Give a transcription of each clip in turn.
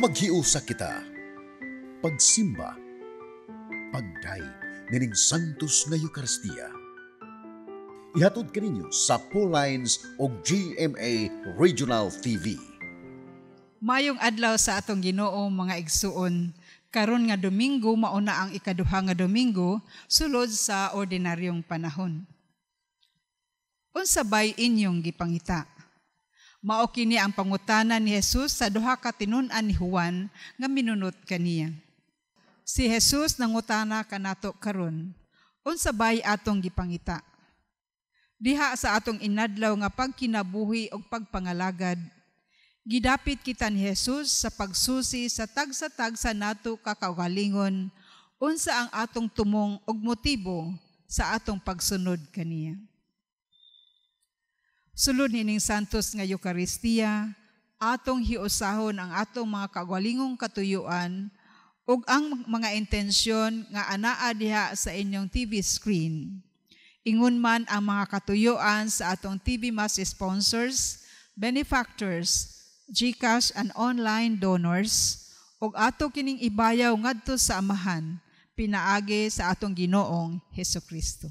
Maghiusa kita, pagsimba, pagdaig nining Santos nga Eucharistia. Ihatod kaninyo sa Pauline's o GMA Regional TV. Mayong adlaw sa atong Ginoo mga igsuon. Karon nga Domingo mauna ang ikaduha nga Domingo sulod sa ordinaryong panahon. Unsa bay inyong gipangita? Mao kini ang pangutana ni Jesus sa duha ka tinun-an ni Juan nga minunot kaniya. Si Jesus nangutana kanato karon, unsa bay atong gipangita? Diha sa atong inadlaw nga pagkinabuhi og pagpangalagad, gidapit kita ni Jesus sa pagsusi sa tagsa-tagsa nato kakaugalingon, unsa ang atong tumong og motibo sa atong pagsunod kaniya. Sulod nining Santos nga Eucharistia, atong hiusahon ang atong mga kaugalingong katuyuan ug ang mga intensyon nga anaa diha sa inyong TV screen. Ingon man ang mga katuyuan sa atong TV Mass sponsors, benefactors, GCash and online donors, ug ato kining ibayaw ngadto sa Amahan, pinaagi sa atong Ginoong Hesukristo.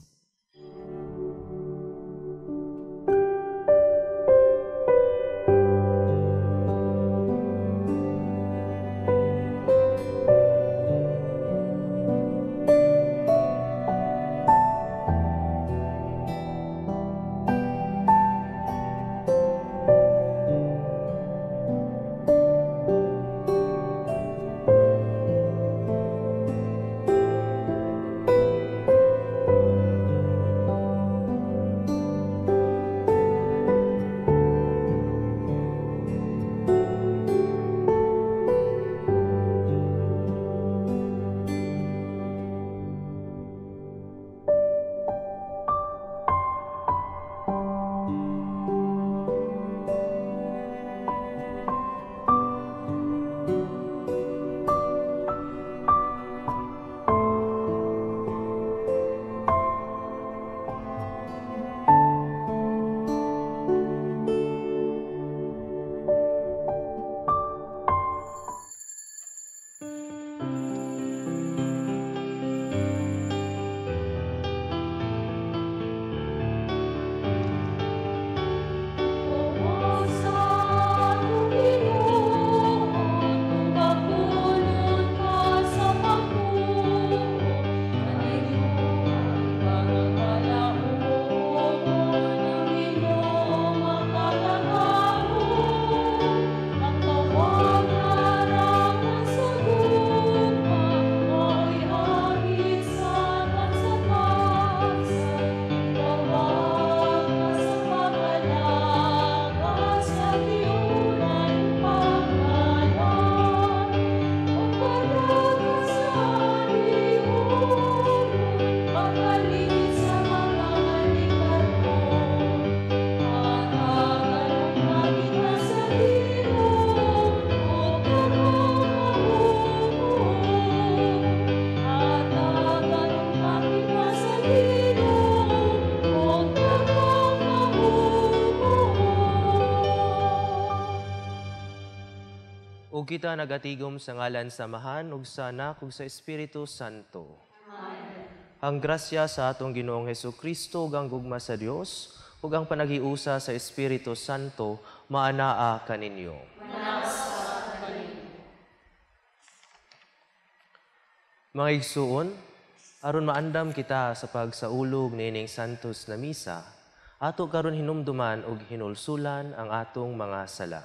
Kita nagatigom sa ngalan sa Amahan ug sa Anak ug sa Espiritu Santo. Amen. Ang grasya sa atong Ginoong Hesukristo ug ang gugma sa Dios ug ang panaghiusa sa Espiritu Santo maanaa kaninyo. Manasa kaninyo. Mga igsuon, aron maandam kita sa pagsaulog nining Santos na Misa, ato karon hinumduman ug hinulsulan ang atong mga sala.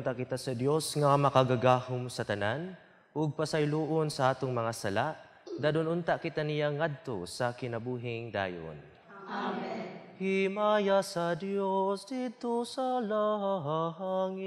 unta kita sa Dios nga makagagahom sa tanan, ug pasayloon sa atong mga sala, dadon unta kita niya ngadto sa kinabuhing dayon. Amen. Himaya sa Dios dito sa langit.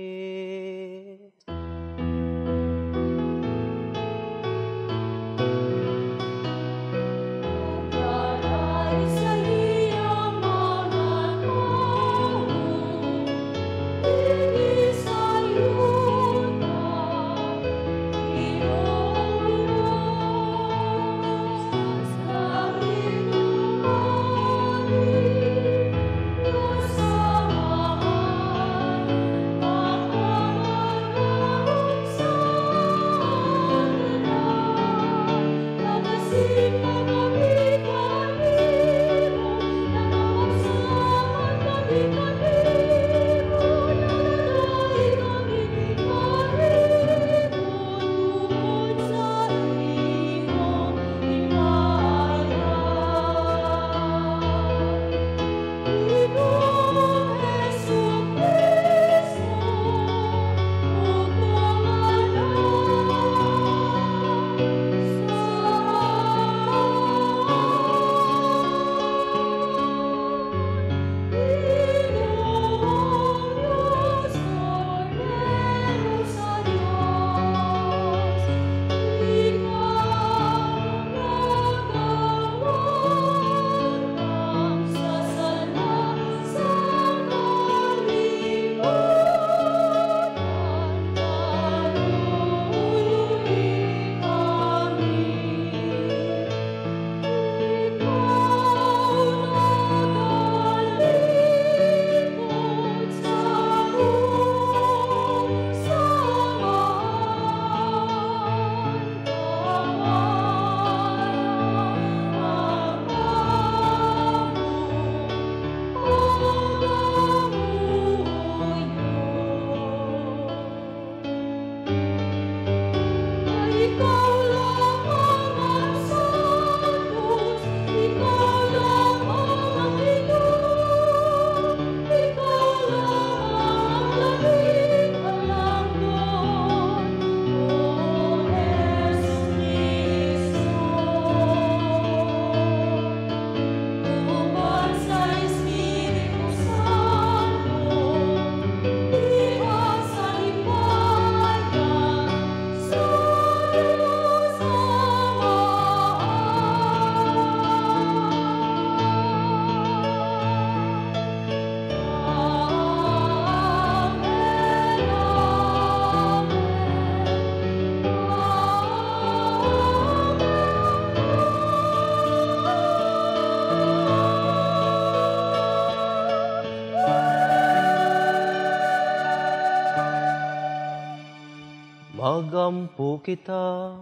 Magampo kita.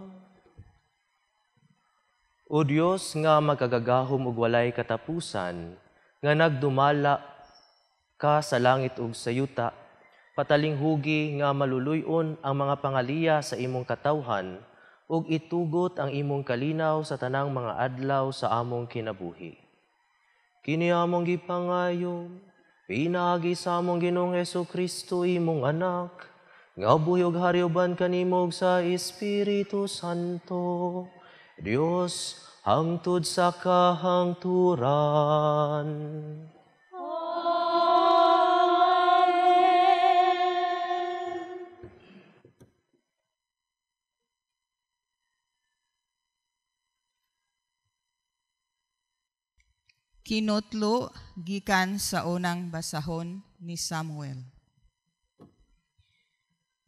O Dios nga magkagagahom ug walay katapusan, nga nagdumala ka sa langit ug sa yuta, patalinghugi nga maluluyon ang mga pangaliya sa imong katawhan, ug itugot ang imong kalinaw sa tanang mga adlaw sa among kinabuhi. Kini among gipangayo, pinagi sa among Ginoong Hesukristo imong anak, nga buhi ug harioban kanimog sa Espiritu Santo, Dios hangtod sa kahangturan. Kinutlo gikan sa unang basahon ni Samuel.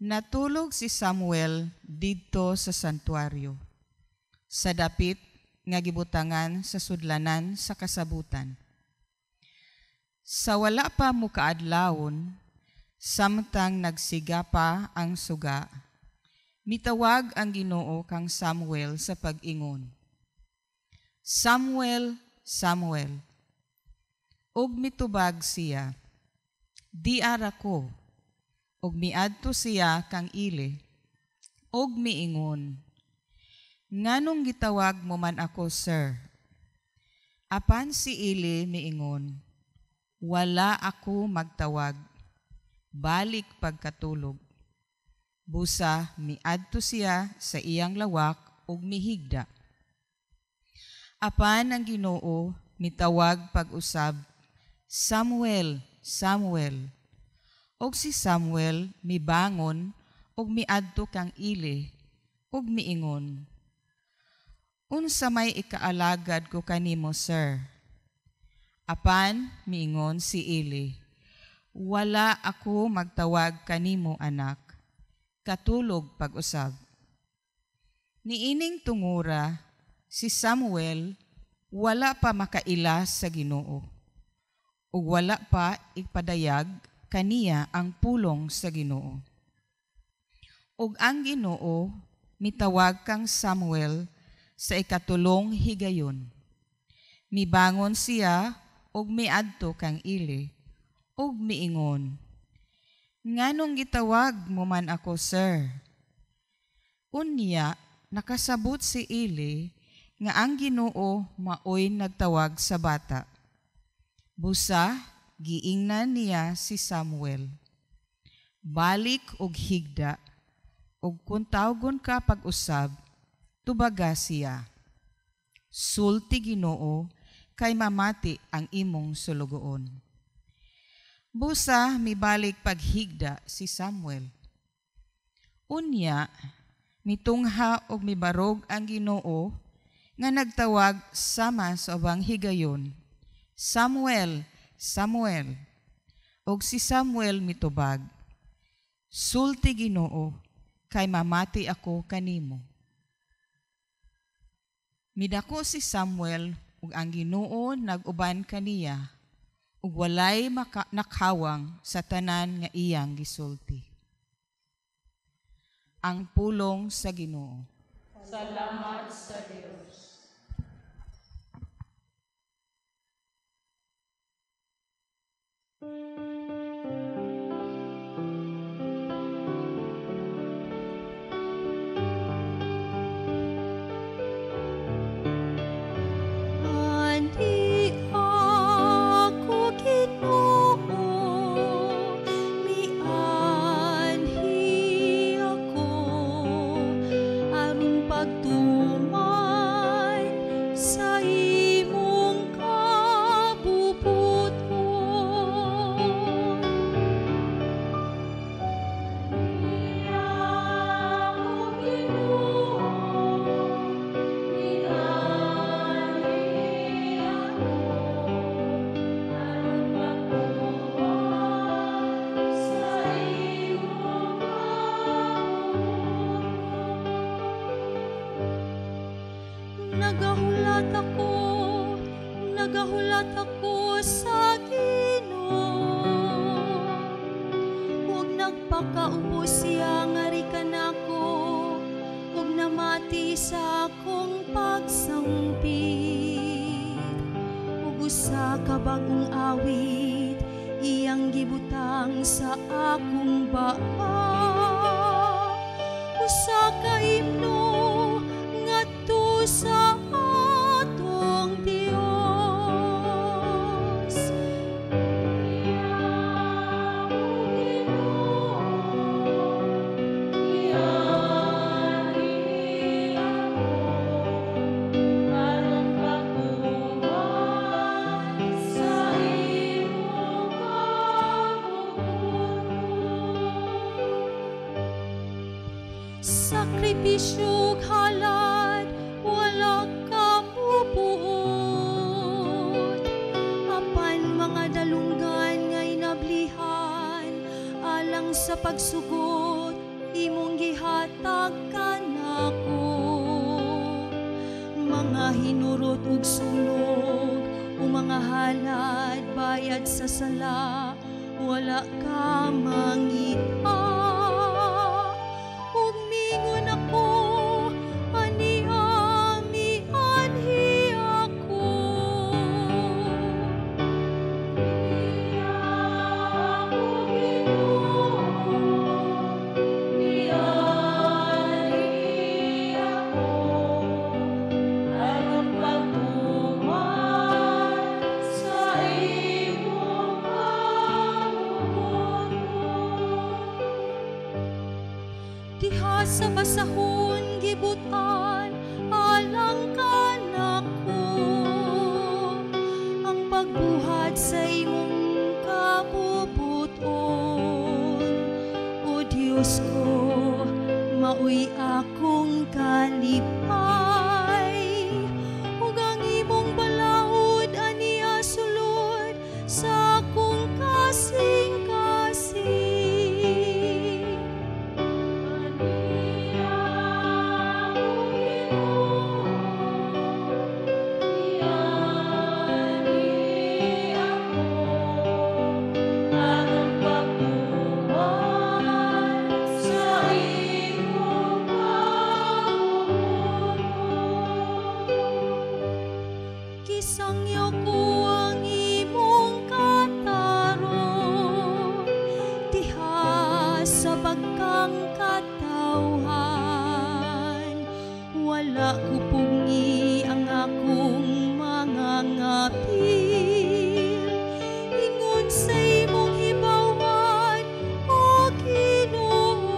Natulog si Samuel didto sa santuaryo, sa dapit nga gibutangan sa sudlanan sa kasabutan. Sa wala pa mo kaadlawon, samtang nagsiga pa ang suga, mitawag ang Ginoo kang Samuel sa pag-ingon. Samuel, Samuel. Og mitubag siya, di ara ko. Og miadto siya kang ili. Og miingon, nganong gitawag mo man ako, sir? Apan si ili miingon, wala ako magtawag, balik pagkatulog. Busa miadto siya sa iyang lawak ug mihigda. Apan ang Ginoo mitawag pag-usab, Samuel, Samuel. Og si Samuel mibangon ug miadto kang Eli ug miingon, unsa may ikaalagad ko kanimo, sir? Apan miingon si Eli, wala ako magtawag kanimo, anak. Katulog pag-usab. Niining tungura, si Samuel wala pa makaila sa Ginoo ug wala pa ipadayag kaniya ang pulong sa Ginoo. Ug ang Ginoo mitawag kang Samuel sa ikatulong higayon. Mibangon siya ug miadto kang Eli ug miingon, nganong gitawag mo man ako, sir? Unya nakasabot si Eli nga ang Ginoo maoy nagtawag sa bata. Busa giingnan niya si Samuel, balik og higda, ug kung tawgon ka pag-usab, tubaga siya. Sulti Ginoo, kay mamati ang imong sulugoon. Busa mibalik paghigda si Samuel. Unya, mitungha og mibarog ang Ginoo nga nagtawag sama sa ubang higayon, Samuel, Samuel. Og si Samuel mitubag, sulti Ginoo, kay mamati ako kanimo. Midako si Samuel ug ang Ginoo nag-uban kaniya ug walay nakawang sa tanan nga iyang gisulti. Ang pulong sa Ginoo. Salamat sa Diyos. Nagahulat ako sa Ginoo. Huwag nagpakaupo siya nga rikan ako, huwag namati sa akong pagsangpit. Huwag usa ka bagong awit, iyang gibutang sa akong baa. Usa ka himno ngadto sa atong Dios. Sakripisyo halad, wala ka pupuot. Apan mga dalunggan nga'y nablihan, alang sa pagsugot, imong gihatag kanako. Mga hinurot ug sulog, o mga halad, bayad sa sala, wala ka mangita. Tungod sa imong kapuputon, O Diyos ko, maoy akong kalipay, ug ang imong balaod aniya sulod sa akong kasing-kasing. Kisangyo ko ang imong katarong, diha sa pagkang katawhan. Wala ko pungi ang akong mga ngapil, ingon sa imong hibawan, O Ginoo.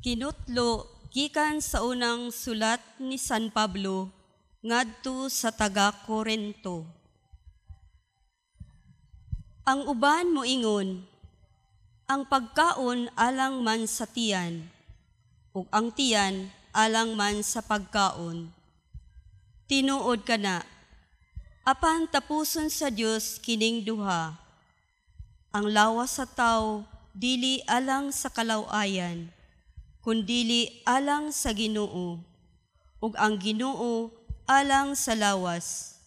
Kinutlo gikan sa unang sulat ni San Pablo ngadto sa taga-Corinto. Ang uban moingon, ang pagkaon alang man sa tiyan, ug ang tiyan alang man sa pagkaon. Tinuod kana, apan tapuson sa Dios kining duha. Ang lawas sa tawo dili alang sa kalaw-ayan, kundili alang sa Ginoo, ug ang Ginoo alang sa lawas.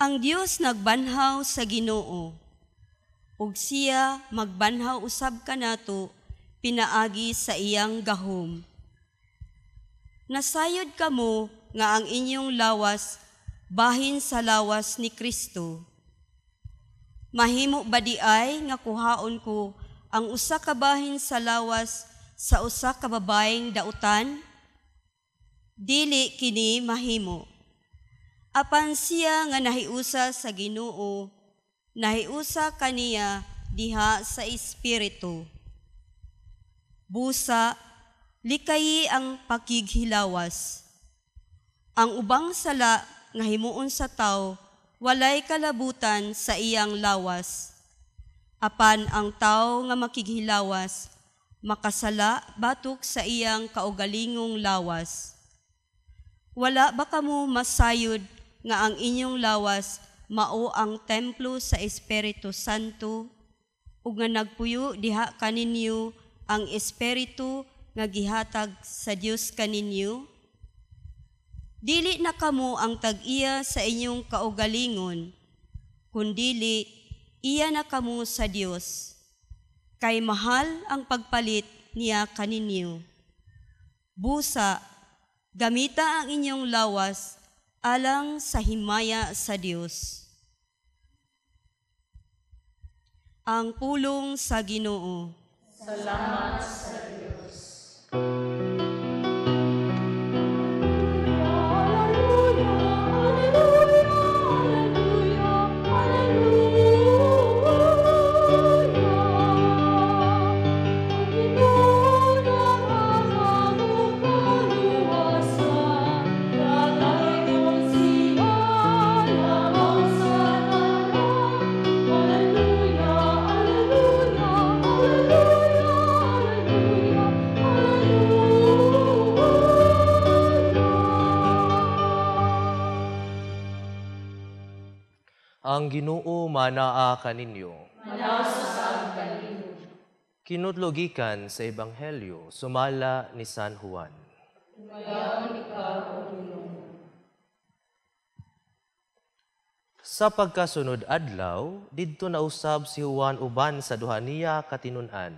Ang Dios nagbanhaw sa Ginoo, ug siya magbanhaw usab kanato pinaagi sa iyang gahom. Nasayod kamo nga ang inyong lawas bahin sa lawas ni Kristo. Mahimo ba di ay nga kuhaon ko ang usa ka bahin sa lawas sa usa ka babaeng dautan? Dili kini mahimo. Apan siya nga nahiusa sa Ginoo, nahiusa kaniya diha sa espiritu. Busa, likayi ang pakighilawas. Ang ubang sala nga himuon sa tawo, walay kalabutan sa iyang lawas. Apan ang tawo nga makighilawas, makasala batok sa iyang kaugalingong lawas. Wala ba kamo masayod nga ang inyong lawas mao ang templo sa Espiritu Santo, ug nga nagpuyo diha kaninyo ang Espiritu nga gihatag sa Dios kaninyo? Dili na kamo ang tag-iya sa inyong kaugalingon, kundili iya na kamo sa Dios, kay mahal ang pagpalit niya kaninyo. Busa, gamita ang inyong lawas alang sa himaya sa Dios. Ang pulong sa Ginoo. Salamat sa Diyos. Ang Ginoo manaa kaninyo. Manaw sa Kinutlogikan sa Ebanghelyo, sumala ni San Juan. Sa pagkasunod adlaw, didto nausab si Juan uban sa duha niya katinun-an.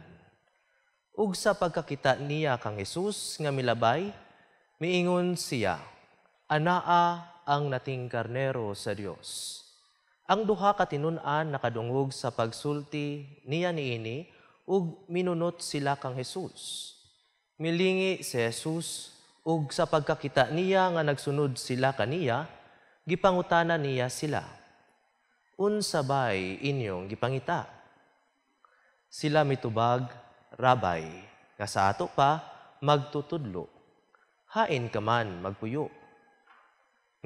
Ug sa pagkakita niya kang Jesus nga milabay, miingon siya, "Anaa ang nating karnero sa Dios." Ang duha katinun-an nakadungog sa pagsulti niya niini ug minunot sila kang Jesus. Milingi si Jesus ug sa pagkakita niya nga nagsunod sila kaniya, gipangutana niya sila, "Unsa bay inyong gipangita?" Sila mitubag, "Rabay, nga sa ato pa magtutudlo. Hain ka man magpuyo."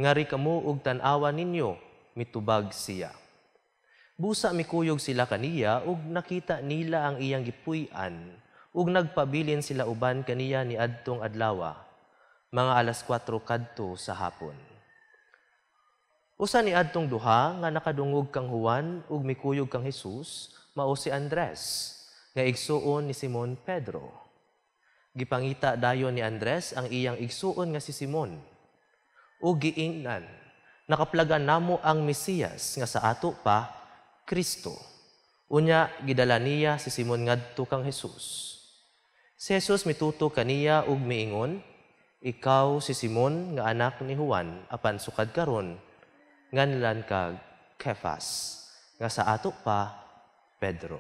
"Ngari kamo og tan-awa ninyo," mitubag siya. Busa mikuyog sila kaniya ug nakita nila ang iyang gipuy-an ug nagpabilin sila uban kaniya ni adtong adlawa, mga alas 4 kadto sa hapon. Usa ni adtong duha nga nakadungog kang Juan ug mikuyog kang Jesus, mao si Andres, nga igsuon ni Simon Pedro. Gipangita dayon ni Andres ang iyang igsuon nga si Simon. Ug giingnan, "Nakaplagan namo ang Mesiyas nga sa ato pa Kristo." Unya gidala niya si Simon ngadto kang Jesus. Si Jesus mituto kaniya ug miingon, "Ikaw si Simon nga anak ni Juan, apan sukad karon nganlan kag Kefas, nga sa ato pa Pedro."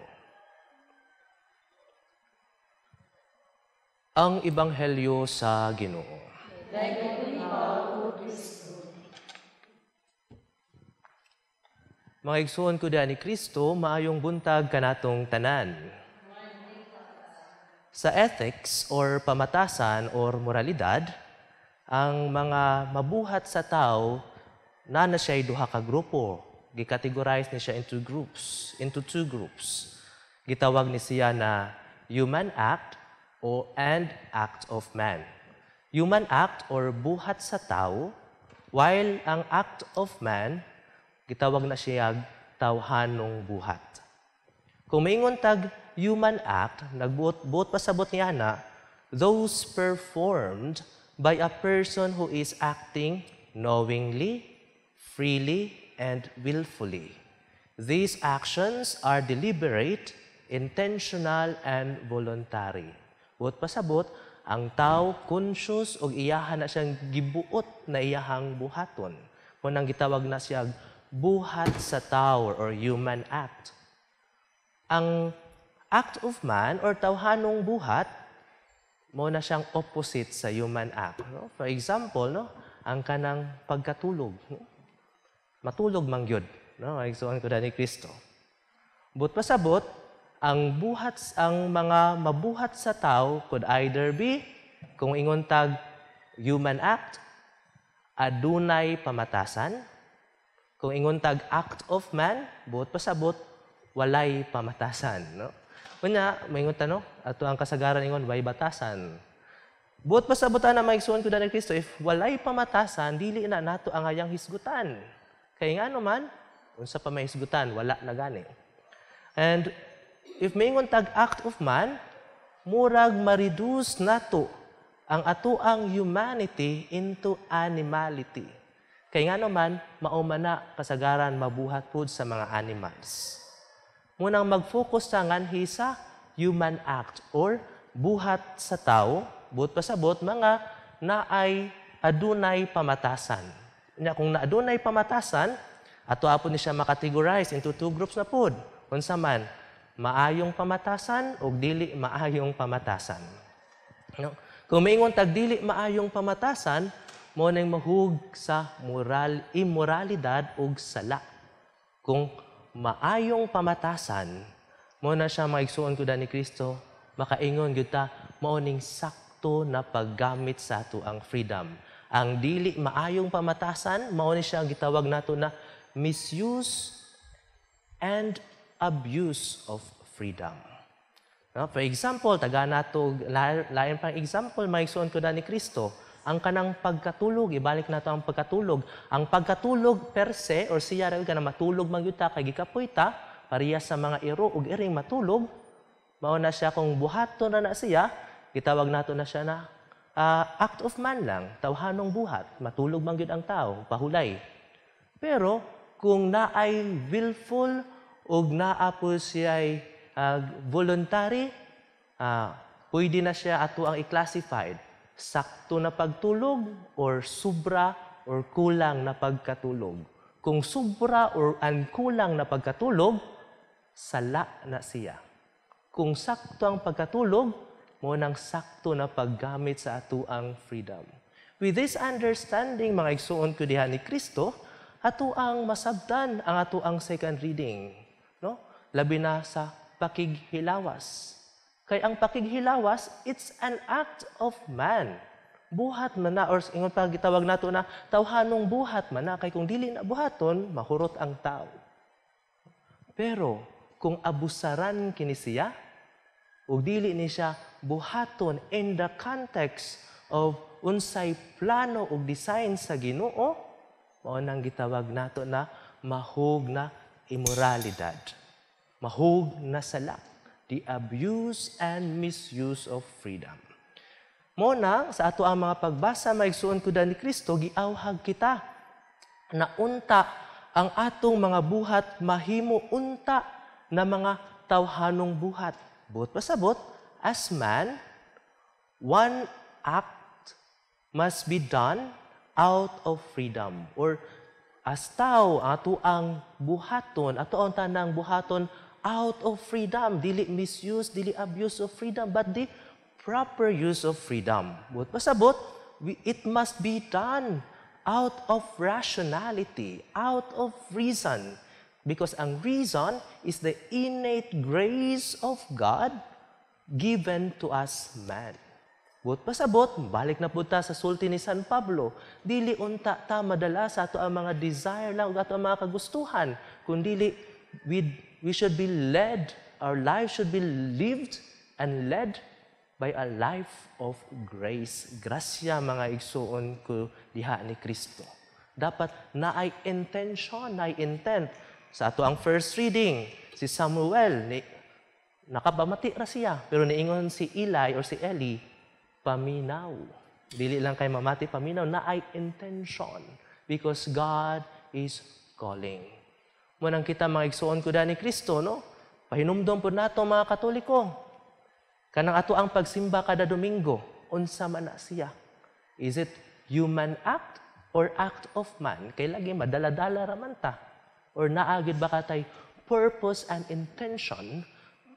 Ang Ebanghelyo sa Ginoo. Mga igsoon ko ni Kristo, maayong buntag kanatong tanan. Sa ethics or pamatasan or moralidad, ang mga mabuhat sa tao na siya'y duha ka grupo. Gikategorize ni siya into two groups. Gitawag ni siya na human act and act of man. Human act or buhat sa tao, while ang act of man gitawag na siya tawhanong buhat. Kung maingon tag human act, nagbuot pasabot niya na, those performed by a person who is acting knowingly, freely, and willfully. These actions are deliberate, intentional, and voluntary. Buot pasabot, ang tao conscious og iyahan na siyang gibuot na iyahang buhaton. Kunang gitawag na siya buhat sa tao or human act. Ang act of man or tawhanong buhat, mo na siyang opposite sa human act. No? For example, ang kanang pagkatulog. No? Matulog man gyud, no? Igsuon ko ni Kristo. But pasabot, ang mga mabuhat sa tao could either be, kung ingon tag human act, adunay pamatasan. Kung ingon tag act of man, buot pasabot, walay pamatasan. No? Kunya, maingon tanong, ato ang kasagaran ingon, way batasan. Buot pasabot na maigsuon ko ni Kristo, if walay pamatasan, dili na nato ang ayang hisgutan. Kaya nga naman, unsa pa may hisgutan, wala na gani. And if maingon tag act of man, murag ma-reduce nato ang ato ang humanity into animality. Kaya nga naman, maumana kasagaran mabuhat po sa mga animals. Munang mag-focus sa nganhi sa human act or buhat sa tao, buot pasabot, mga naay adunay pamatasan. Kung naadunay pamatasan, ato apod ni siya makategorize into two groups na pod. Unsa man, maayong pamatasan o dili maayong pamatasan. No? Kung maingon tag dili maayong pamatasan, mo nang mahug sa immoralidad o sala. Kung maayong pamatasan, mo na siya maigsuon ko ni Kristo, makaingon gyud ta mao ning sakto na paggamit sa ato ang freedom. Ang dili maayong pamatasan, mao ni siya ang gitawag nato na misuse and abuse of freedom. No? For example, taga nato lain pang example maigsuon ko ni Kristo, ang kanang pagkatulog, ibalik nato ang pagkatulog. Ang pagkatulog per se, or siya rin ka na matulog mangyuta, kay gikapoy ta, pareha sa mga iro ug iring matulog, Mao na siya kung buhaton na siya, gitawag nato na siya na act of man lang, tawhanong buhat, matulog man gyud ang tao, pahulay. Pero kung naay willful o naa po siya voluntary, pwede na siya ato ang i-classified. Sakto na pagtulog or sobra or kulang na pagkatulog. Kung sobra or kulang na pagkatulog, sala na siya. Kung sakto ang pagkatulog, mo nang sakto na paggamit sa ato ang freedom. With this understanding, mga igsuon ko diha ni Kristo, ato ang masabtan ang ato ang second reading. No? Labi na sa pakighilawas. Kay ang pakighilawas, it's an act of man. Buhat man na, or ingon pa gitawag nato na, tawhanong buhat man na, kay kung dili na buhaton, mahurot ang tao. Pero, kung abusaran kini siya, o dili ni siya buhaton in the context of unsay plano o design sa Ginoo, mao nang gitawag nato na mahug na immoralidad. Mahug na sala. The abuse and misuse of freedom. Mo na, sa ato ang mga pagbasa, maigsuon ko ni Kristo, giawhag kita na unta ang atong mga buhat mahimo unta na mga tawhanong buhat. But pasabot, as man, one act must be done out of freedom. Or as tao, ato ang buhaton, ato ang tanang buhaton out of freedom. Dili misuse, dili abuse of freedom, but the proper use of freedom. But pasabot, it must be done out of rationality, out of reason. Because ang reason is the innate grace of God given to us man. But pasabot, balik na punta sa sulti ni San Pablo, dili unta ta madala sa ato ang mga desire lang, o ato ang mga kagustuhan, kundi we should be led, our life should be lived and led by a life of grace. Grasya, mga igsuon ko diha ni Kristo. Dapat naay intention, naay intent. Sa ato ang first reading, si Samuel, nakabamati ra siya, pero niingon si Eli or si Eli, paminaw. Dili lang kay mamati, paminaw, naay intention. Because God is calling. Munang kita mga igsuon ko ni Kristo, no? Pahinumdom po nato mga Katoliko. Kanang ato ang pagsimba kada Domingo, unsa man na siya. Is it human act or act of man? Kay lagi madala-dala raman ta. Or naagid ba katay purpose and intention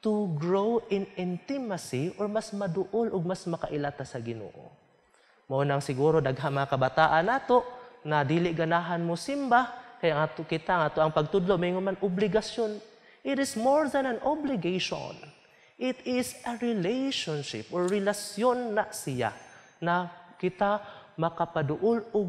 to grow in intimacy or mas maduol o mas makailata sa Ginoo. Mao nang siguro daghang mga kabataan nato na dili ganahan mo simba, kaya ato kita ato ang pagtudlo mayingon man obligasyon. It is more than an obligation. It is a relationship or relasyon na siya na kita makapaduol o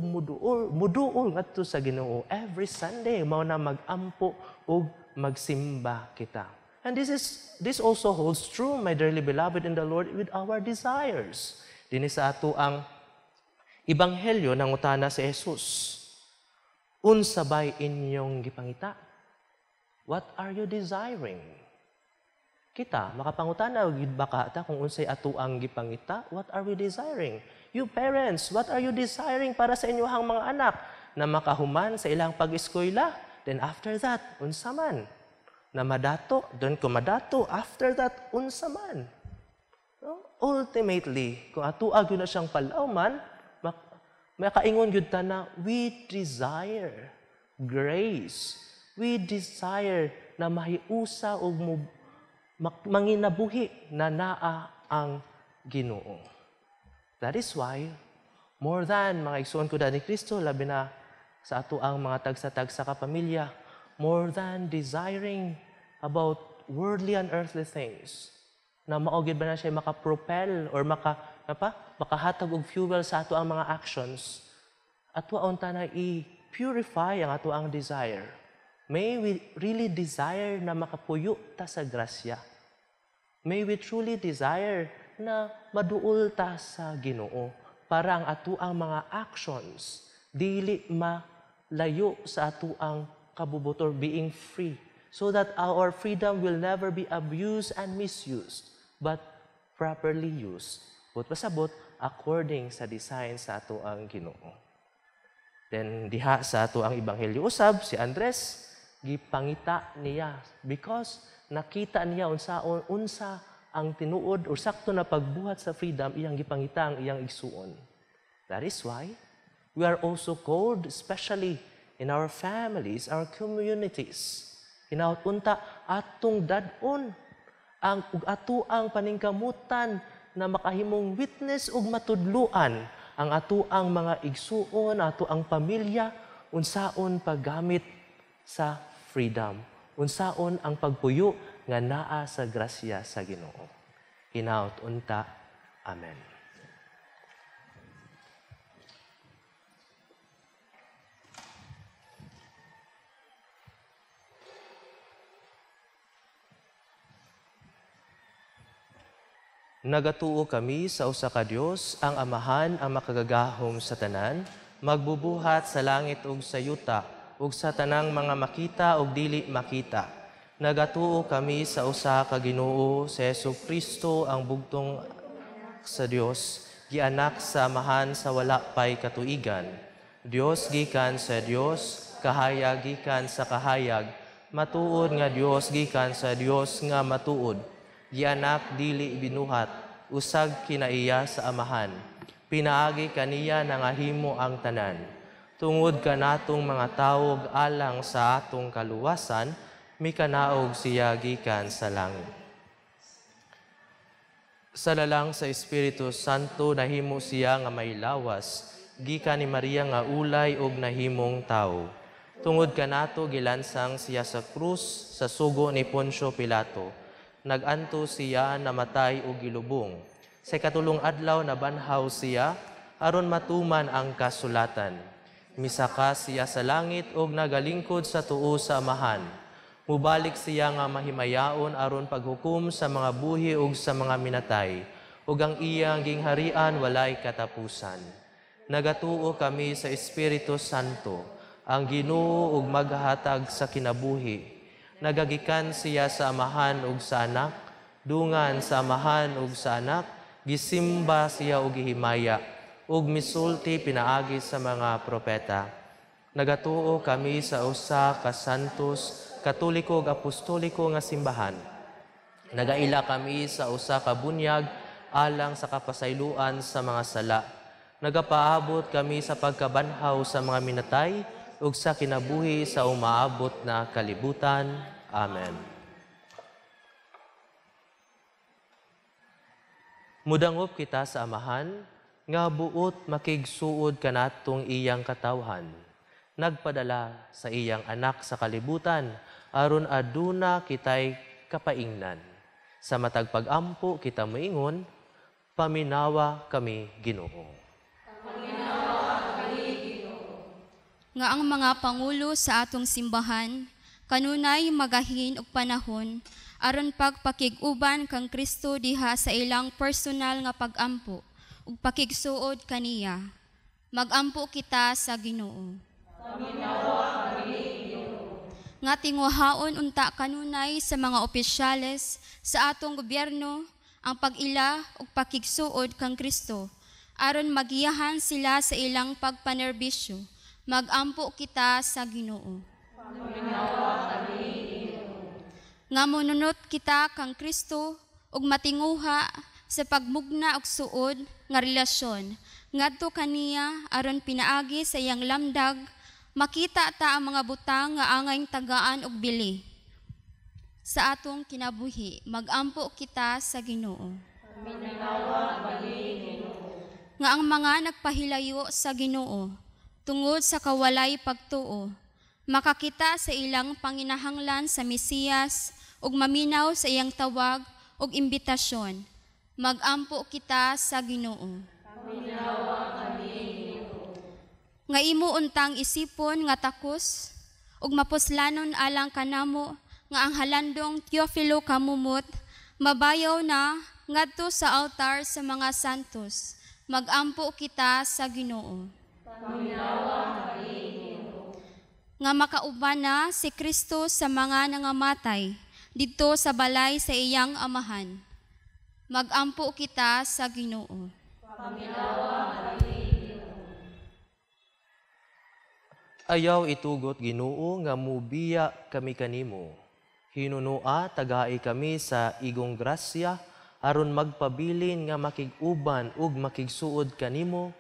muduol ngadto sa Ginoo every Sunday mao na magampo o magsimba kita. And this also holds true, my dearly beloved in the Lord, with our desires. Dinhi sa ato ang ebanghelyo nangutana si Jesus. Unsa bay inyong gipangita? What are you desiring? Kita makapangutana gid baka ta kung unsay ato ang gipangita, what are we desiring? You parents, what are you desiring para sa inyong mga anak na makahuman sa ilang pag-eskwela? Then after that, unsa man? Na madato, doon ko madato. After that, unsa man? No? Ultimately, kung atuag yun na siyang palauman, makaingon yun ta na we desire grace. We desire na mahiusa o manginabuhi na naa ang Ginoo. That is why, more than mga igsoon ko ni Kristo, labi na sa ato ang mga tagsa-tagsa kapamilya, more than desiring about worldly and earthly things, na maugid ba na siya makapropel or makahatag og fuel sa ato ang mga actions, ato ang na i-purify ang ato ang desire. May we really desire na makapuyo ta sa grasya. May we truly desire na maduol ta sa Ginoo para ang ato ang mga actions dili malayo sa ato ang kabubutor, being free so that our freedom will never be abused and misused, but properly used. But pasabot, according sa design sa ato ang Ginoo. Then diha sa ato ang ebanghelyo usab si Andres gipangita niya because nakita niya unsa ang tinuod o sakto na pagbuhat sa freedom iyang gipangita ang iyang igsuon. That is why we are also called, especially in our families, our communities. Hinaut-unta atong dadon ang ato ang paningkamutan na makahimong witness ug matudluan ang ato ang mga igsuon, ato ang pamilya, unsaon paggamit sa freedom. Unsaon ang pagpuyo nga naa sa grasya sa Ginoo. Hinaut-unta. Amen. Nagatuo kami sa usa ka Dios, ang Amahan, ang makagagahom sa tanan, magbubuhat sa langit ug sa yuta, ug sa tanang mga makita ug dili makita. Nagatuo kami sa usa ka Ginoo, si Jesucristo, ang bugtong sa Dios, gianak sa Amahan sa wala pay katuigan. Dios gikan sa Dios, kahayag gikan sa kahayag, matuod nga Dios gikan sa Dios nga matuod. Gianak dili binuhat, usag kinaiya sa Amahan. Pinaagi kaniya nangahimo ang tanan. Tungod kanatong mga tawog alang sa atong kaluwasan, mikanaog siya gikan sa langit. Sa lalang sa Espiritu Santo nahimo siya nga may lawas, gikan ni Maria nga ulay og nahimong tawo. Tungod kanato gilansang siya sa krus sa sugo ni Poncio Pilato. Naganto siya namatay o gilubong. Sa katulong adlaw na banhaw siya, aron matuman ang kasulatan. Misaka siya sa langit og nagalingkod sa tuo sa Amahan. Mubalik siya nga mahimayaon aron paghukom sa mga buhi ug sa mga minatay, ug ang iyang gingharian walay katapusan. Nagatuo kami sa Espiritu Santo, ang Ginoo ug maghatag sa kinabuhi. Nagagikan siya sa Amahan ug sa Anak, dungan sa Amahan ug sa Anak, gisimba siya ug gihimaya, ug misulti pinaagi sa mga propeta. Nagatuo kami sa usa ka santos, katoliko ug apostoliko nga simbahan. Nagaila kami sa usa ka bunyag alang sa kapasayloan sa mga sala. Nagapaabot kami sa pagkabanhaw sa mga minatay, ug sa kinabuhi sa umaabot na kalibutan. Amen. Mudangop kita sa Amahan, nga buot makigsuod kanatong iyang katawhan. Nagpadala sa iyang anak sa kalibutan, aron aduna kitay kapaingnan. Sa matag pag-ampo kita moingon, paminawa kami Ginoo. Nga ang mga pangulo sa atong simbahan, kanunay magahin og panahon, aron pagpakig-uban kang Kristo diha sa ilang personal nga pag-ampo, ug pakigsuod kaniya. Mag-ampo kita sa Ginoo. Paminawa kami Ginoo. Nga tinguhaon unta kanunay sa mga opisyales sa atong gobyerno, ang pag-ila ug pakigsuod kang Kristo, aron magiyahan sila sa ilang pagpanerbisyo. Mag-ampo kita sa Ginoo. Paminawa kami Ginoo. Nga monunot kita kang Kristo ug matinguha sa pagmugna og suod nga relasyon ngadto kaniya aron pinaagi sa iyang lamdag makita ta ang mga butang nga angay tagaan og bili. Sa atong kinabuhi, mag-ampo kita sa Ginoo. Paminawa kami Ginoo. Nga ang mga nagpahilayo sa Ginoo tungod sa kawalay pagtuo, makakita sa ilang panginahanglan sa Mesiyas ug maminaw sa iyang tawag ug imbitasyon. Mag-ampo kita sa Ginoo. Paminawa kami Ginoo. Nga imo untang isipon nga takos ug mapuslanon alang kanamo nga ang halandong Teofilo kamumot mabayaw na ngadto sa altar sa mga santos. Mag-ampo kita sa Ginoo. Paminawa kami Ginoo. nga makauban na si Kristo sa mga nangamatay didto sa balay sa iyang amahan. Magampo kita sa Ginoo. Ayaw itugot Ginoo nga mubiya kami kanimo. Hinunua tagai kami sa igong grasya aron magpabilin nga makig-uban ug makigsuod kanimo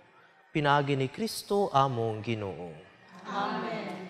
pinaagi ni Kristo among Ginoo. Amen.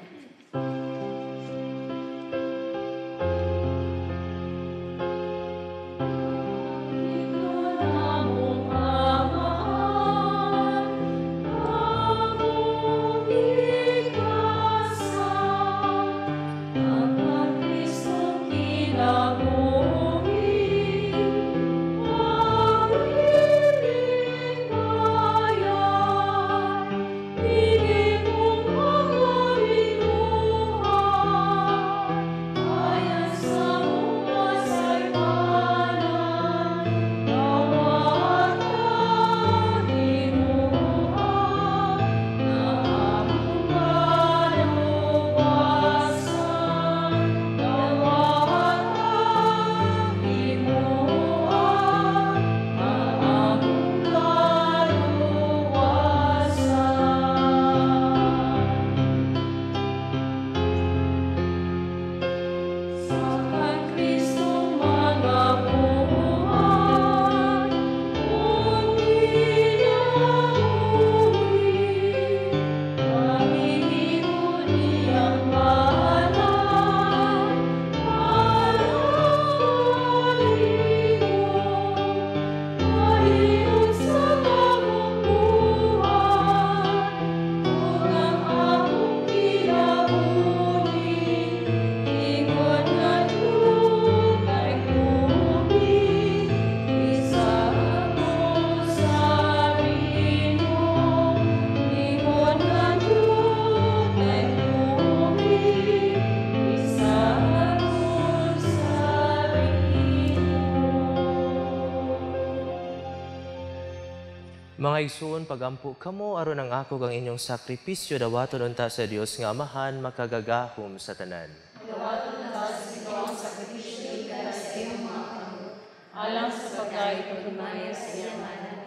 Mga igsoon, pagampo kamo aron ang ako kang inyong sakripisyo dawaton unta sa Dios nga Amahan makagagahom sa tanan. Dawaton na sa Ginoo ang sakripisyo para sa iyong mga kamot, alang sa pagkain pagmamaya sa iyang anak,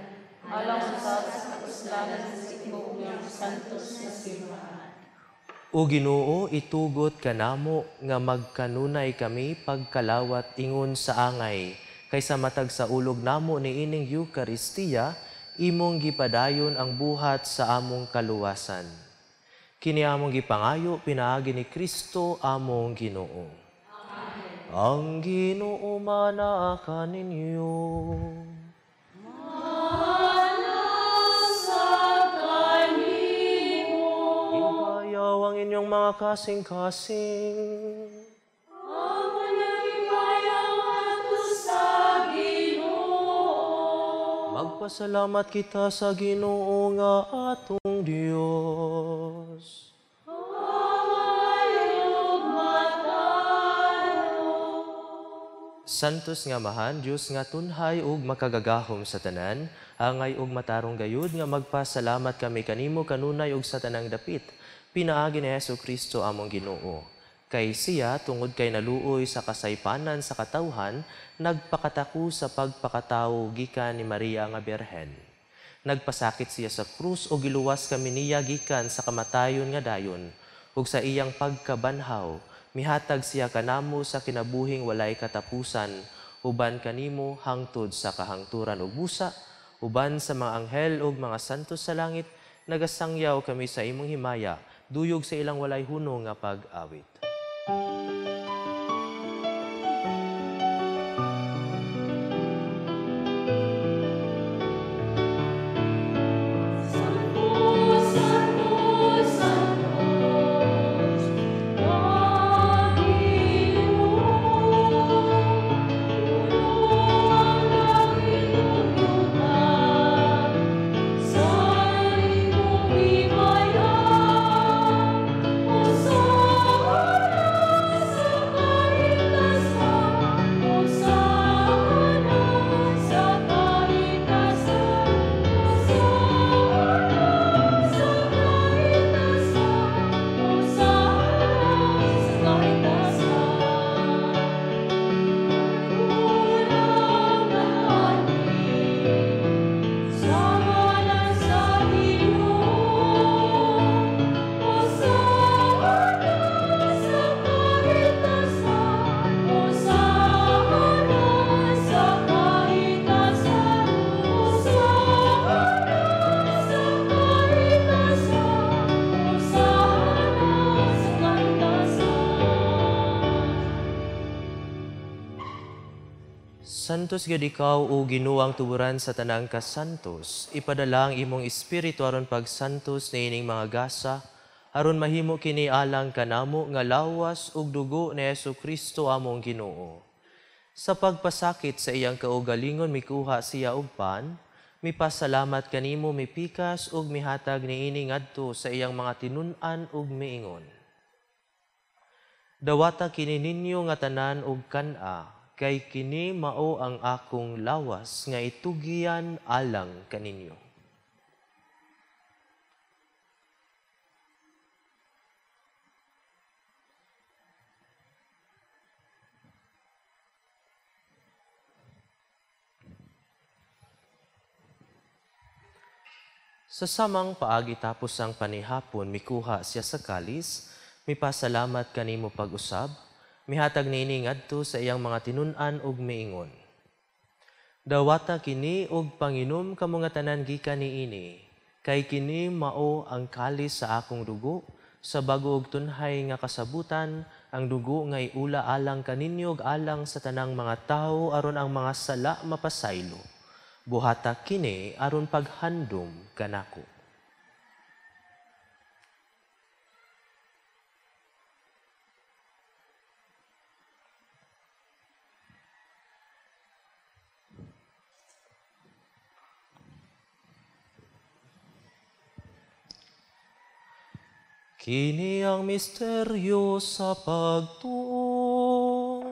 alang sa kapuslanan sa sikmong iyang santos na simbahan. O Ginoo, itugot kanamo nga magkanunay kami pagkalawat ingon sa angay, kaysa matag sa ulog namo ni ining Eucharistia, imong gipadayon ang buhat sa among kaluwasan. Kini among gipangayo pinaagi ni Kristo among Ginoo. Amen. Ang Ginoo manaa ninyo. Ibayaw ang inyong mga kasing-kasing. Magpasalamat kita sa Ginoo nga atong Dios. Santos nga Amahan, Dios nga tunhay ug makagagahom sa tanan, angay ug matarong gayud nga magpasalamat kami kanimo kanunay ug sa tanang dapit. Pinaagi ni Jesucristo among Ginoo. Kay siya, tungod kay naluoy sa kasaypanan sa katawhan, nagpakatako sa pagpakatao gikan ni Maria nga Birhen. Nagpasakit siya sa krus o giluwas kami niya gikan sa kamatayon nga dayon. Ug sa iyang pagkabanhaw, mihatag siya kanamo sa kinabuhing walay katapusan, uban kanimo hangtod sa kahangturan ug busa, uban sa mga anghel ug mga santos sa langit, nagasangyaw kami sa imong himaya, duyog sa ilang walay hunong nga pag-awit. Santos gid ikaw o Ginuang tuburan sa tanang kasantos, ipadala ang imong espiritu aron pagsantos na ining mga gasa, aron mahimo kini alang kanamo nga lawas ug dugo ni Jesucristo among Ginoo. Sa pagpasakit sa iyang kaugalingon mikuha siya og pan, mipasalamat kanimo mipikas ug mihatag niini ngadto sa iyang mga tinun-an ug miingon. Dawata kini ninyo nga tanan og kan-a, kay kini mao ang akong lawas nga itugian alang kaninyo. Sa samang paagi tapos ang panihapon, mikuha siya sa kalis, mipasalamat kanimo pag-usab, mihatag niini ngadto sa iyang mga tinun-an ug miingon. Dawata kini og panginom kamo nga tanan gikan niini, kay kini mao ang kalis sa akong dugo, sa bag-o ug tunhay nga kasabutan, ang dugo nga iula alang kaninyo ug alang sa tanang mga tawo aron ang mga sala mapasaylo. Buhata kini aron paghandom kanako. Kini ang misteryo sa pagtuo.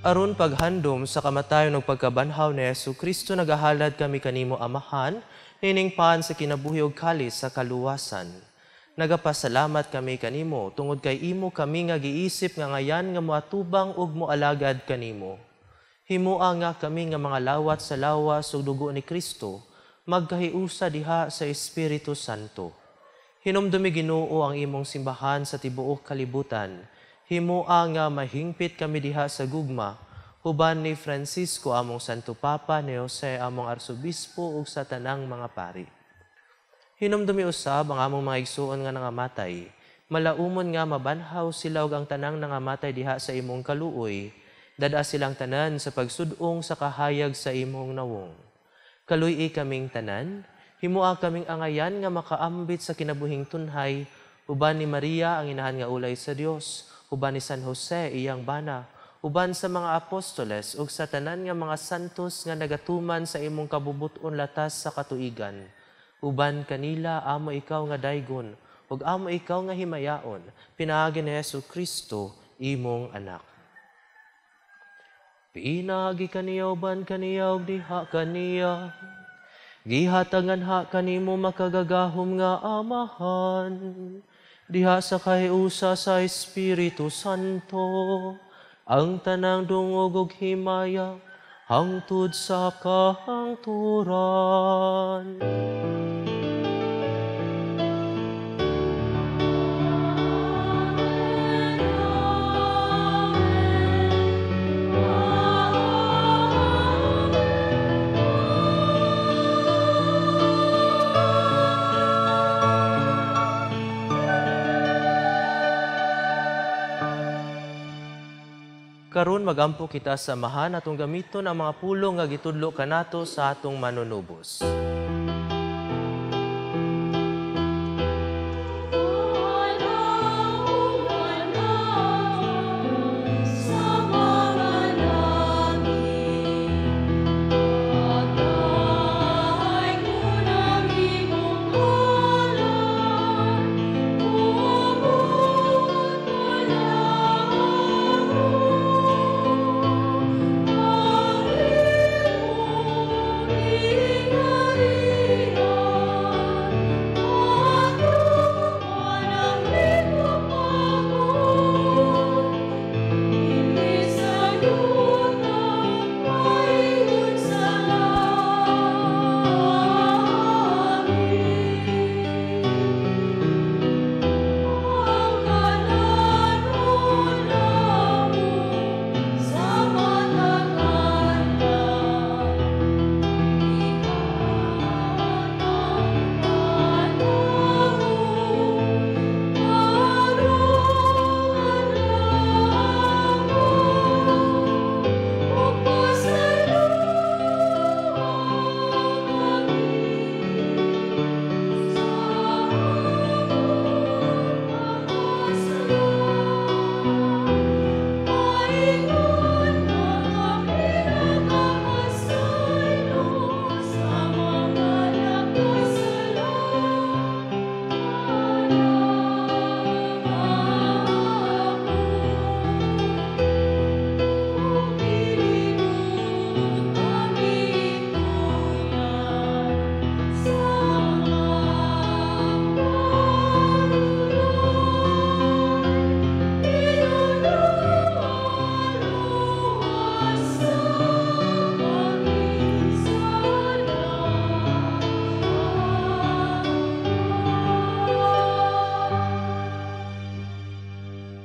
Aron paghandom sa kamatayon ug pagkabanhaw ni Jesucristo nagahalad kami kanimo Amahan, nining paan sa kinabuhi ug kalis sa kaluwasan. Nagapasalamat kami kanimo tungod kay imo kami nga giisip nga ngayan nga moatubang ug moalagad kanimo. Himoa nga kami nga mga lawat sa lawas ug dugo ni Kristo, magkahiusa diha sa Espiritu Santo. Hinumdumi Ginoo ang imong simbahan sa tibuok kalibutan. Himoa nga mahingpit kami diha sa gugma, huban ni Francisco among Santo Papa, ni Jose among Arsobispo ug sa tanang mga pari. Hinumdumi usab ang among mga igsuon nga nangamatay, malaumon nga mabanhaw sila ug ang tanang nangamatay diha sa imong kaluoy, dada silang tanan sa pagsudong sa kahayag sa imong nawong. Kaluy kaming tanan, himoa kaming angayan nga makaambit sa kinabuhing tunhay, uban ni Maria ang inahan nga ulay sa Dios, uban ni San Jose iyang bana, uban sa mga apostoles ug sa tanan nga mga santos nga nagatuman sa imong kabubuton latas sa katuigan. Uban kanila amo ikaw nga daygon ug amo ikaw nga himayaon, pinaagi ni Jesucristo imong anak. Pinagi kaniya uban kaniya ug diha kaniya, gihatagan ha kanimo makagagahom nga Amahan, diha sa kahiusa sa Espiritu Santo, ang tanang dungog ug himaya, hangtod sa kahangturan. Karon magampo kita sa samahan atong gamiton ang mga pulong nga gitudlo kanato sa atong manunubos. Glory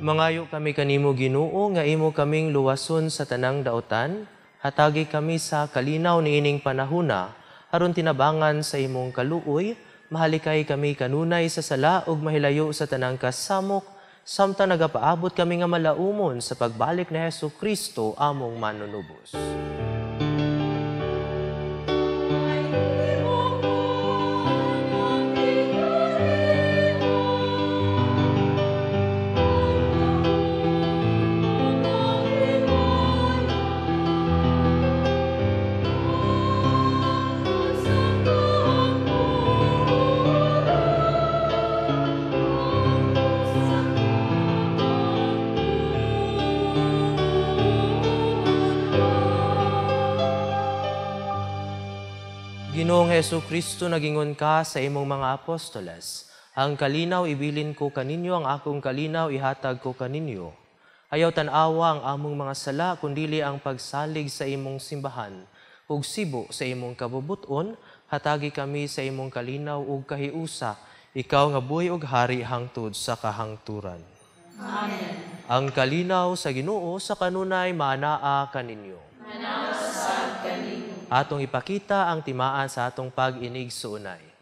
Mangayo kami kanimo Ginoo nga imo kaming luwason sa tanang daotan, hatagi kami sa kalinaw niining panahuna, aron tinabangan sa imong kaluoy, mahalikay kami kanunay sa sala ug mahilayo sa tanang kasamok, samtang nagapaabot kami nga malaumon sa pagbalik ni Hesukristo among manunubos. Ginoong Hesukristo, nagingon ka sa imong mga apostoles, ang kalinaw ibilin ko kaninyo, ang akong kalinaw ihatag ko kaninyo. Ayaw tan-awa ang among mga sala, kundili ang pagsalig sa imong simbahan, ug sibo sa imong kabubuton, hatagi kami sa imong kalinaw ug kahiusa, ikaw nga buhi ug hari hangtod sa kahangturan. Amen. Ang kalinaw sa Ginoo sa kanunay maanaa kaninyo. Manawsab kaninyo. Atong ipakita ang timaan sa atong pag-inig suunay.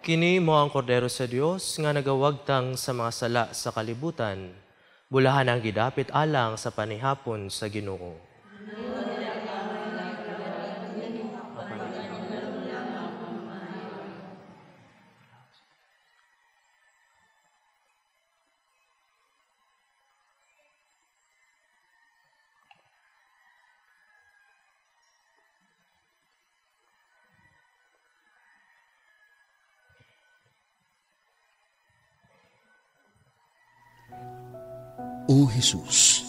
Kini mo ang kordero sa Dios nga nagawagtang sa mga sala sa kalibutan, bulahan ang gidapit alang sa panihapon sa Ginoo. O Jesus,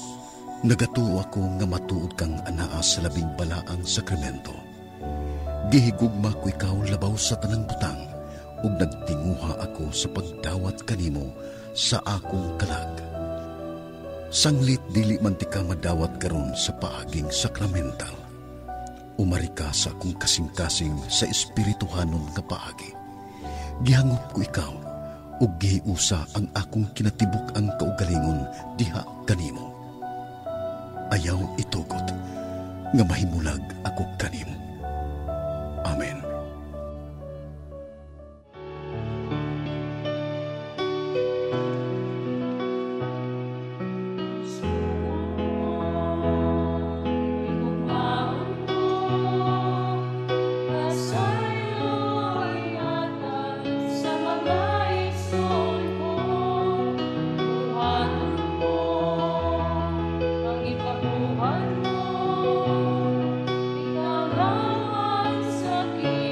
nagatuo ako nga matuod kang anaa sa labing balaang sakramento. Gihigugma ko ikaw labaw sa tanang butang, ug nagtinguha ako sa pagdawat kanimo sa akong kalag. Sanglit dili man ti ka madawat karon sa paaging sakramental. Umari ka sa akong kasing-kasing sa espirituhanon nga paagi. Gihangop ko ikaw, ug gihiusa ang akong kinatibuk ang kaugalingon diha kanimo. Ayaw itugot nga mahimulag ako kanimo. Amen. Ikaw lang ang sakit.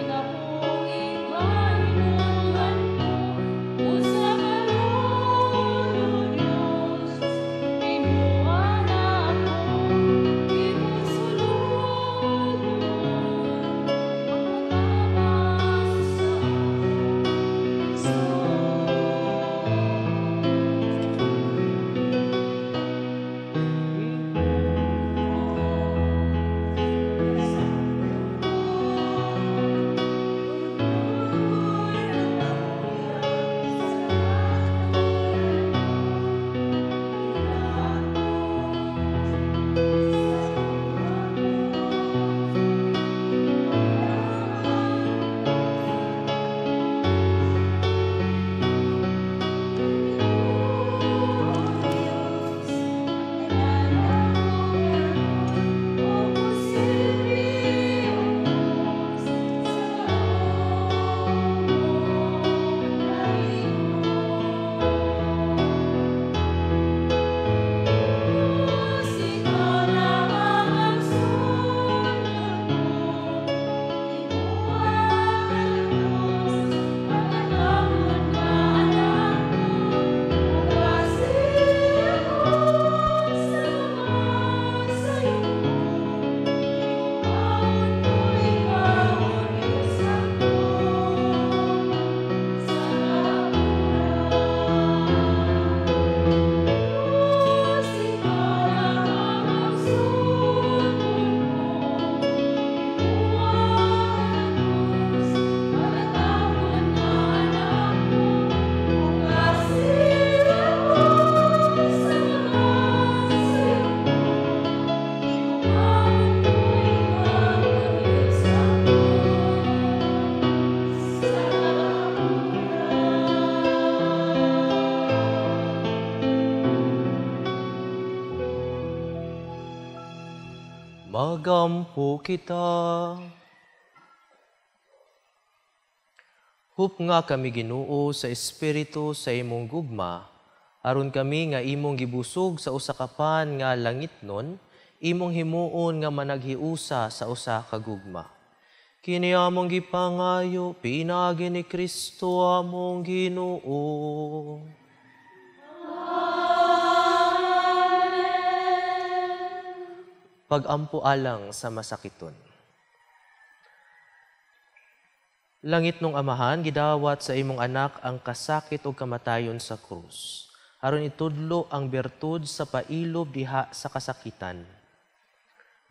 Magampo kita. Hup nga kami Ginoo sa Espiritu sa imong gugma, aron kami nga imong gibusog sa usa ka pan nga langitnon, imong himuon nga managhiusa sa usa ka gugma. Kini among gipangayo, pinagi ni Kristo among Ginoo. Pagampo alang sa masakiton. Langit nung Amahan, gidawat sa imong anak ang kasakit o kamatayon sa krus, aron itudlo ang bertud sa pailob diha sa kasakitan.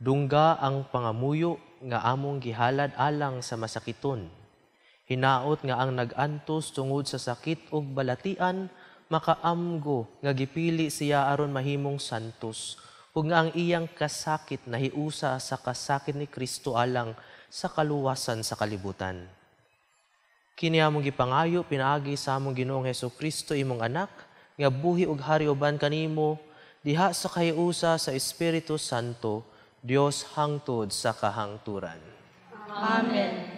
Dungga ang pangamuyo nga among gihalad alang sa masakiton. Hinaot nga ang nag-antos tungod sa sakit ug balatian, makaamgo nga gipili siya aron mahimong santos, ug nga ang iyang kasakit nahiusa sa kasakit ni Kristo alang sa kaluwasan sa kalibutan. Kini among gipangayo pinaagi sa among Ginoong Hesukristo imong anak, nga buhi ug hari uban kanimo, diha sa kahiusa sa Espiritu Santo, Dios hangtod sa kahangturan. Amen.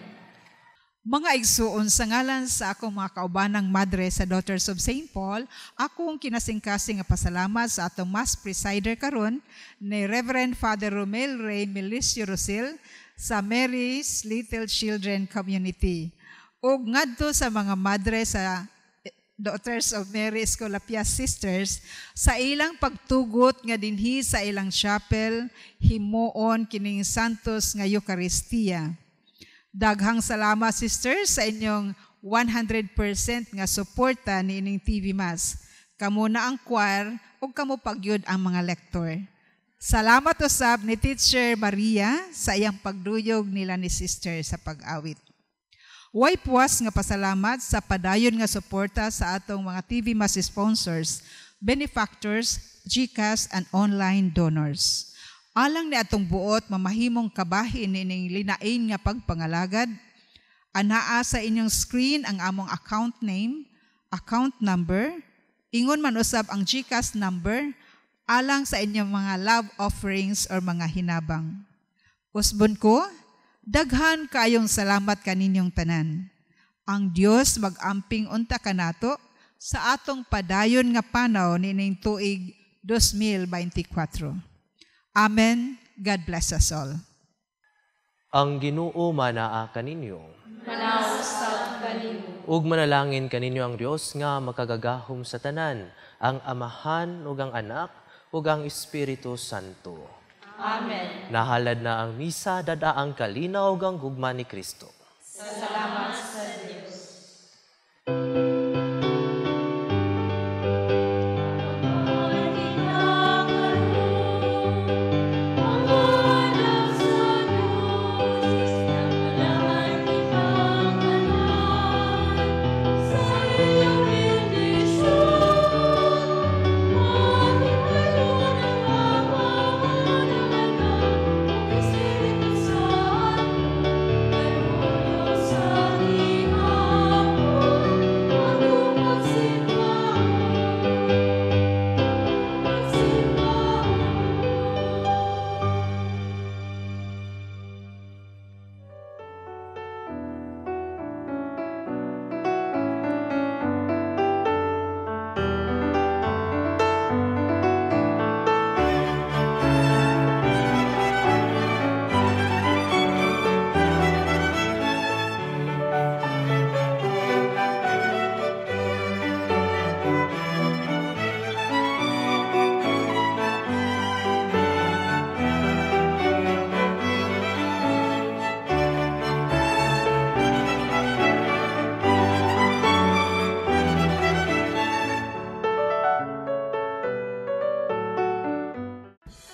Mga igsuon, sa ngalan sa akong mga kaubanang madre sa Daughters of St. Paul, akong kinasingkasing nga pasalamat sa atong Mass Presider karon ni Reverend Father Romel Ray Milicio Rosil sa Mary's Little Children Community. Ug ngadto sa mga madre sa Daughters of Mary Escolapia Sisters sa ilang pagtugot nga dinhi sa ilang chapel himuon kining santos nga Eucharistia. Daghang salamat sisters sa inyong 100% nga suporta ni ining TV Mass. Kamo na ang choir ug kamo pagyud ang mga lektor. Salamat usab ni Teacher Maria sa iyang pagduyog nila ni sister sa pag-awit. Way puwas nga pasalamat sa padayon nga suporta sa atong mga TV Mass sponsors, benefactors, GCash and online donors. Alang ni atong buot mamahimong kabahin nining linain nga pagpangalagad, anaa sa inyong screen ang among account name, account number, ingon man usab ang GCash number, alang sa inyong mga love offerings or mga hinabang. Usbon ko, daghan kayong salamat kaninyong tanan. Ang Dios mag-amping unta kanato sa atong padayon nga panaw nining tuig 2024. Amen. God bless us all. Ang Ginoo manaa kaninyo. Manausap kanimo. Ug manalangin kaninyo ang Dios nga makagagahom sa tanan, ang Amahan ug ang Anak ug ang Espiritu Santo. Amen. Nahalad na ang misa, dadaang kalinaw ug ang gugma ni Kristo. Salamat sa Diyos.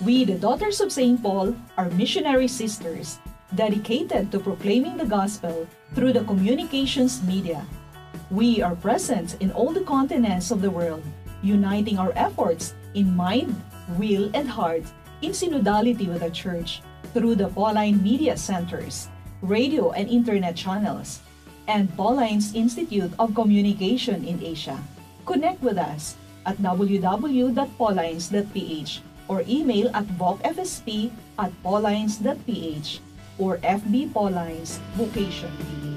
We, the Daughters of St. Paul, are missionary sisters dedicated to proclaiming the gospel through the communications media. We are present in all the continents of the world, uniting our efforts in mind, will, and heart in synodality with the Church through the Pauline Media Centers, radio and internet channels, and Pauline's Institute of Communication in Asia. Connect with us at www.paulines.ph or email at vocfsp@paulines.ph or FB Paulines Vocation PH.